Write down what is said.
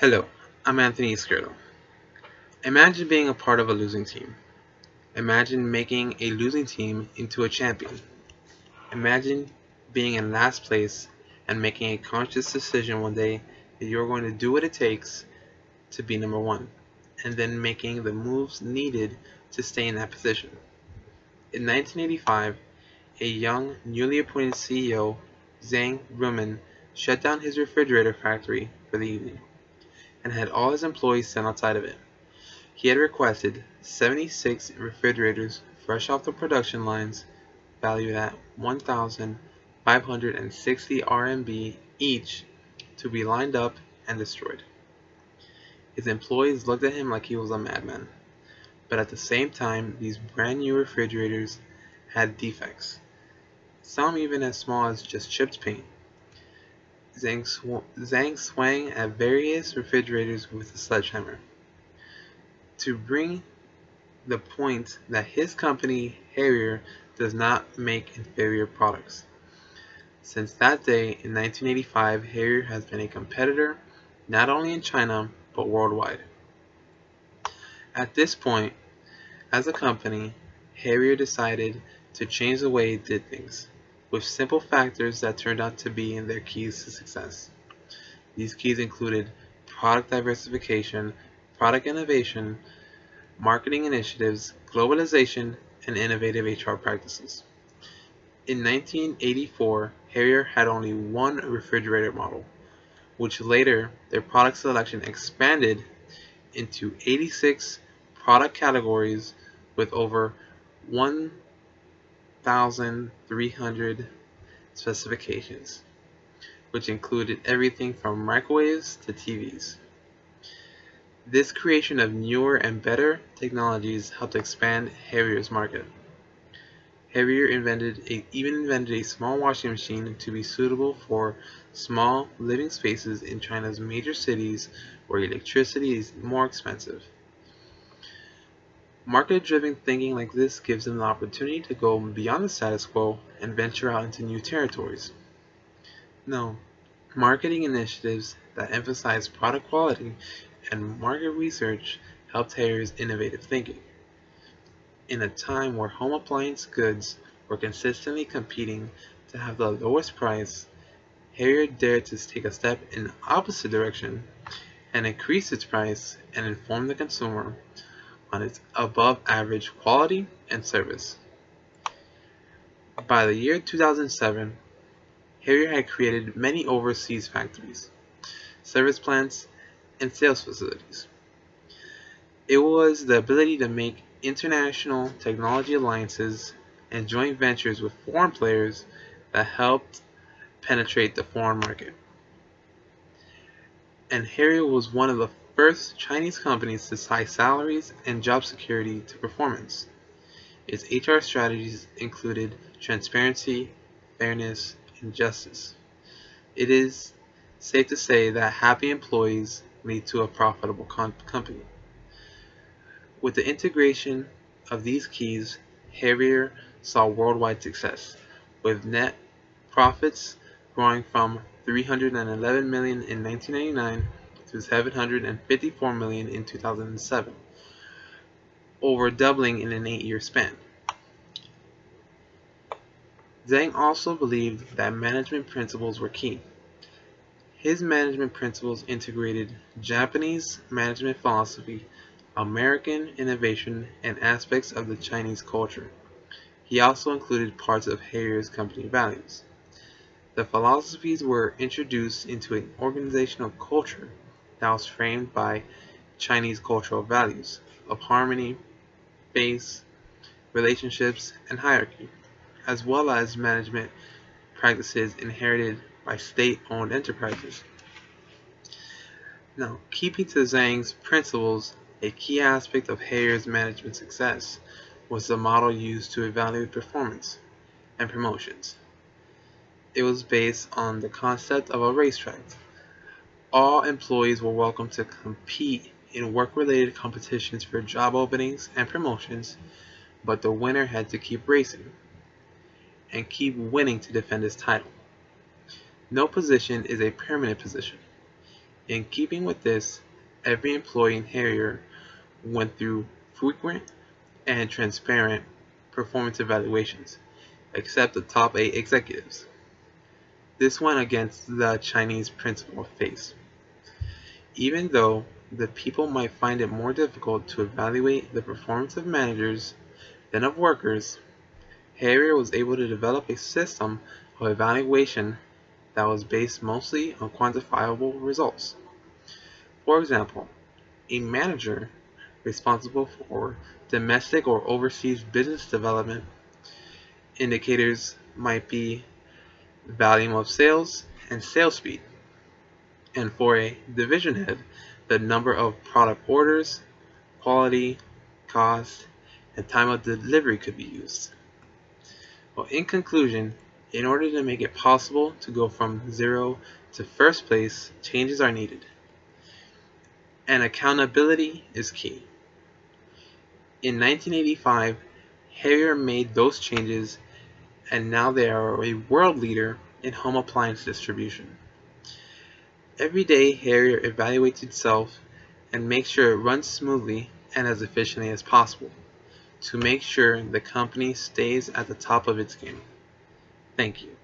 Hello, I'm Anthony Izquierdo. Imagine being a part of a losing team. Imagine making a losing team into a champion. Imagine being in last place and making a conscious decision one day that you're going to do what it takes to be number one, and then making the moves needed to stay in that position. In 1985, a young, newly appointed CEO, Zhang Rumen, shut down his refrigerator factory for the evening and had all his employees sent outside of it. He had requested 76 refrigerators fresh off the production lines, valued at 1,560 RMB each, to be lined up and destroyed. His employees looked at him like he was a madman, but at the same time these brand new refrigerators had defects, some even as small as just chipped paint. Zhang swung at various refrigerators with a sledgehammer to bring the point that his company, Harrier, does not make inferior products. Since that day in 1985, Harrier has been a competitor not only in China but worldwide. At this point, as a company, Harrier decided to change the way it did things, with simple factors that turned out to be their keys to success. These keys included product diversification, product innovation, marketing initiatives, globalization, and innovative HR practices. In 1984, Harrier had only one refrigerator model, which later their product selection expanded into 86 product categories with over 1,300 specifications, which included everything from microwaves to TVs. This creation of newer and better technologies helped expand Harrier's market. Harrier even invented a small washing machine to be suitable for small living spaces in China's major cities where electricity is more expensive. Market-driven thinking like this gives them the opportunity to go beyond the status quo and venture out into new territories. No, marketing initiatives that emphasize product quality and market research helped Harrier's innovative thinking. In a time where home appliance goods were consistently competing to have the lowest price, Harrier dared to take a step in the opposite direction and increase its price and inform the consumer on its above-average quality and service. By the year 2007, Harrier had created many overseas factories, service plants, and sales facilities. It was the ability to make international technology alliances and joint ventures with foreign players that helped penetrate the foreign market. And Harrier was one of the first Chinese companies to tie salaries and job security to performance. Its HR strategies included transparency, fairness, and justice. It is safe to say that happy employees lead to a profitable company. With the integration of these keys, Harrier saw worldwide success, with net profits growing from 311 million in 1999 to 754 million in 2007, over doubling in an 8-year span. Zhang also believed that management principles were key. His management principles integrated Japanese management philosophy, American innovation, and aspects of the Chinese culture. He also included parts of Harrier's company values. The philosophies were introduced into an organizational culture that was framed by Chinese cultural values of harmony, space, relationships, and hierarchy, as well as management practices inherited by state-owned enterprises. Now, keeping to Zhang's principles, a key aspect of Harrier's management success was the model used to evaluate performance and promotions. It was based on the concept of a racetrack. All employees were welcome to compete in work-related competitions for job openings and promotions, but the winner had to keep racing and keep winning to defend his title. No position is a permanent position. In keeping with this, every employee in Harrier went through frequent and transparent performance evaluations, except the top 8 executives. This went against the Chinese principle of face. Even though the people might find it more difficult to evaluate the performance of managers than of workers, Harrier was able to develop a system of evaluation that was based mostly on quantifiable results. For example, a manager responsible for domestic or overseas business development indicators might be volume of sales and sales speed, and for a division head, the number of product orders, quality, cost, and time of delivery could be used. Well, in conclusion, in order to make it possible to go from zero to first place, changes are needed, and accountability is key. In 1985, Harrier made those changes, and now they are a world leader in home appliance distribution. Every day, Harrier evaluates itself and makes sure it runs smoothly and as efficiently as possible to make sure the company stays at the top of its game. Thank you.